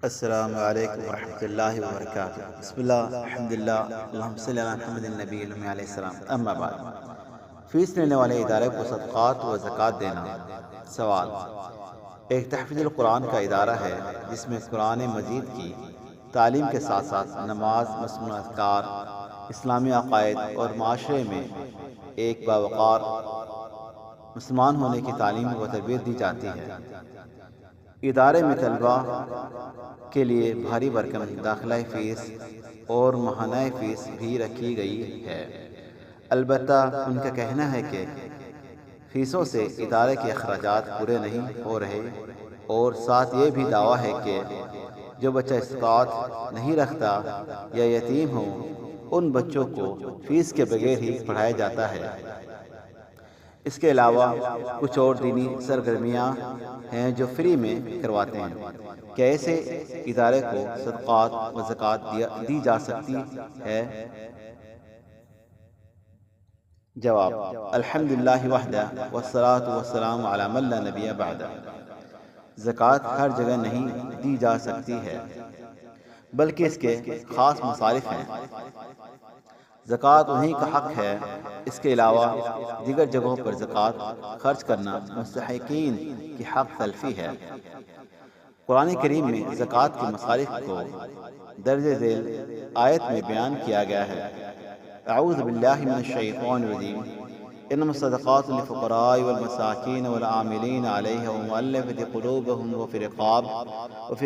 السلام علیکم ورحمۃ اللہ وبرکاتہ۔ بسم اللہ الحمدللہ اللہم صلی علی محمد النبی علیہ السلام، اما بعد۔ فیس لینے والے ادارے کو صدقات و زکوٰۃ دینا۔ سوال: ایک تحفیظ القرآن کا ادارہ ہے جس میں قرآن مجید کی تعلیم کے ساتھ ساتھ نماز، مسنون اذکار، اسلامی عقائد اور معاشرے میں ایک باوقار مسلمان ہونے کی تعلیم و تربیت دی جاتی ہے۔ ادارے میں طلباء کے لیے بھاری بھرکم داخلہ فیس اور ماہانہ فیس بھی رکھی گئی ہے۔ البتہ ان کا کہنا ہے کہ فیسوں سے ادارے کے اخراجات پورے نہیں ہو رہے، اور ساتھ یہ بھی دعویٰ ہے کہ جو بچہ استطاعت نہیں رکھتا یا یتیم ہو، ان بچوں کو فیس کے بغیر ہی پڑھایا جاتا ہے۔ اس کے علاوہ کچھ اور دینی سرگرمیاں ہیں جو فری میں کرواتے ہیں۔ کیا ایسے ادارے کو صدقات و زکوٰۃ دی جا سکتی ہے؟ جواب: الحمدللہ وحدہ والصلاۃ والسلام علی من لا نبی بعدہ۔ زکوٰۃ ہر جگہ نہیں دی جا سکتی ہے، بلکہ اس کے خاص مصارف ہیں۔ زکوٰۃ انہی کا حق ہے۔ اس کے علاوہ دیگر جگہوں پر زکوٰۃ خرچ کرنا مستحقین کی حق تلفی ہے۔ قرآن کریم میں زکوٰۃ کے مصارف کو درج ذیل آیت میں بیان کیا گیا ہے: اعوذ باللہ من الشیطان الرجیم، انما الصدقات للفقراء والمساکین والعاملین علیہا والمؤلفۃ قلوبہم وفی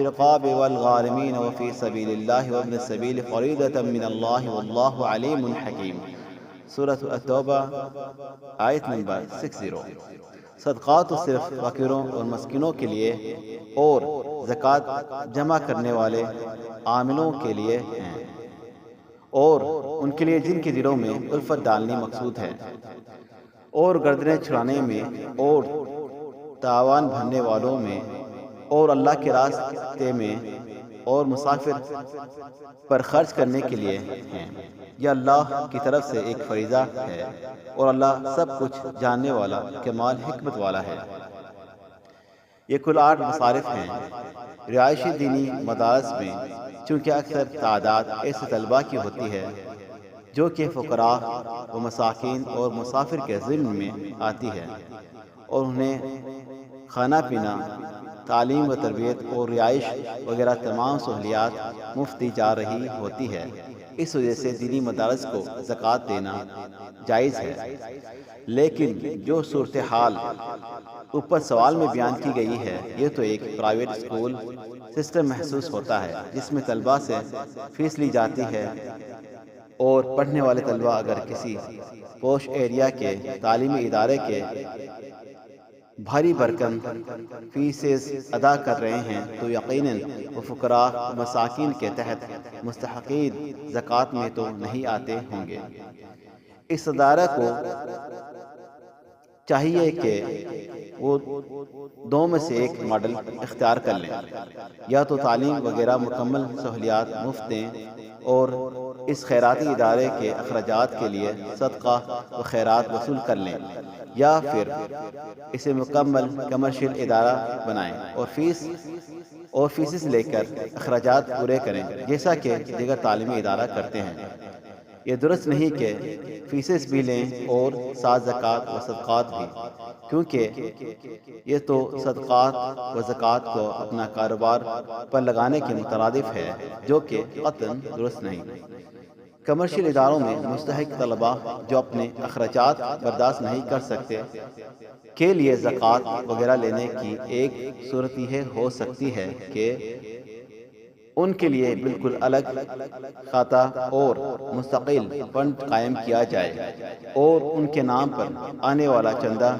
الرقاب والغارمین وفی سبیل اللہ وابن السبیل فریضۃ من اللہ واللہ علیم حکیم۔ سورۃ التوبہ آیت نمبر 60۔ صدقات تو صرف فقیروں اور مسکینوں کے لیے اور زکوٰۃ جمع کرنے والے عاملوں کے لیے ہیں، اور ان کے لیے جن کے دلوں میں الفت ڈالنی مقصود ہے، اور گردنیں چھڑانے میں اور تاوان بھرنے والوں میں اور اللہ کے راستے میں اور مسافر پر خرچ کرنے کے لیے ہیں۔ یہ اللہ کی طرف سے ایک فریضہ ہے، اور اللہ سب کچھ جاننے والا، کمال حکمت والا ہے۔ یہ کل 8 مصارف ہیں۔ رہائشی دینی مدارس میں چونکہ اکثر تعداد ایسے طلباء کی ہوتی ہے جو کہ فقراء و مساکین اور مسافر کے ضمن میں آتی ہے، اور انہیں کھانا پینا، تعلیم و تربیت اور رہائش وغیرہ تمام سہولیات مفت دی جا رہی ہوتی ہے، اس وجہ سے دینی مدارس کو زکوٰۃ دینا جائز ہے۔ لیکن جو صورتحال اوپر سوال میں بیان کی گئی ہے، یہ تو ایک پرائیویٹ اسکول سسٹم محسوس ہوتا ہے جس میں طلباء سے فیس لی جاتی ہے، اور پڑھنے والے طلباء اگر کسی پوش ایریا کے تعلیمی ادارے کے بھاری بھرکم فیسز ادا کر رہے ہیں تو یقیناً وہ فقراء و مساکین کے تحت مستحقین زکوٰۃ میں تو نہیں آتے ہوں گے۔ اس ادارہ کو چاہیے کہ وہ دو میں سے ایک ماڈل اختیار کر لیں: یا تو تعلیم وغیرہ مکمل سہولیات مفت دیں اور اس خیراتی ادارے کے اخراجات کے لیے صدقہ و خیرات وصول کر لیں، یا پھر اسے مکمل کمرشل ادارہ بنائیں اور فیسز لے کر اخراجات پورے کریں، جیسا کہ دیگر تعلیمی ادارہ کرتے ہیں۔ یہ درست نہیں کہ فیسز بھی لیں اور ساتھ زکوٰۃ و صدقات بھی، کیونکہ یہ تو صدقات و زکوٰۃ کو اپنا کاروبار پر لگانے کے مترادف ہے، جو کہ قطعاً درست نہیں۔ کمرشل اداروں میں مستحق طلباء جو اپنے اخراجات برداشت نہیں کر سکتے کے لیے زکوٰۃ وغیرہ لینے کی ایک صورت یہ ہو سکتی ہے کہ ان کے لیے بالکل الگ کھاتہ اور مستقل فنڈ قائم کیا جائے، اور ان کے نام پر آنے والا چندہ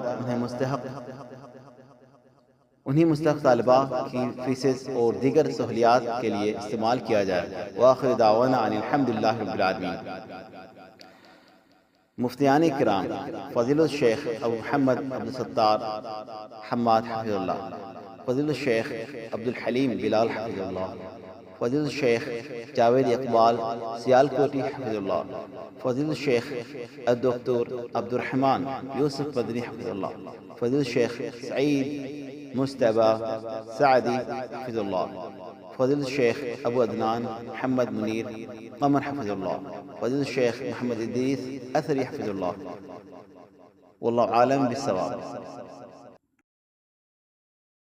انہیں مستحق طلباء کی فیسز اور دیگر سہولیات کے لیے استعمال کیا جائے۔ وآخر دعوانا ان الحمدللہ رب العالمین۔ مفتیان کرام فضیلۃ الشیخ ابو محمد عبدالستار حماد حفظ اللہ، فضیلۃ الشیخ عبدالحلیم بلال حفظ اللہ، فضیلۃ الشیخ جاوید اقبال سیالکوٹی حفظ اللہ، فضیلۃ الشیخ الدکتور عبدالرحمن یوسف مدنی حفظ اللہ، فضیلۃ الشیخ سعید مصطفیٰ سعدی حفظ اللہ، فضل الشیخ ابو عدنان محمد منیر قمر حفظ اللہ، فضل الشیخ محمد ادریس اثری حفظ اللہ، واللہ عالم بالصواب۔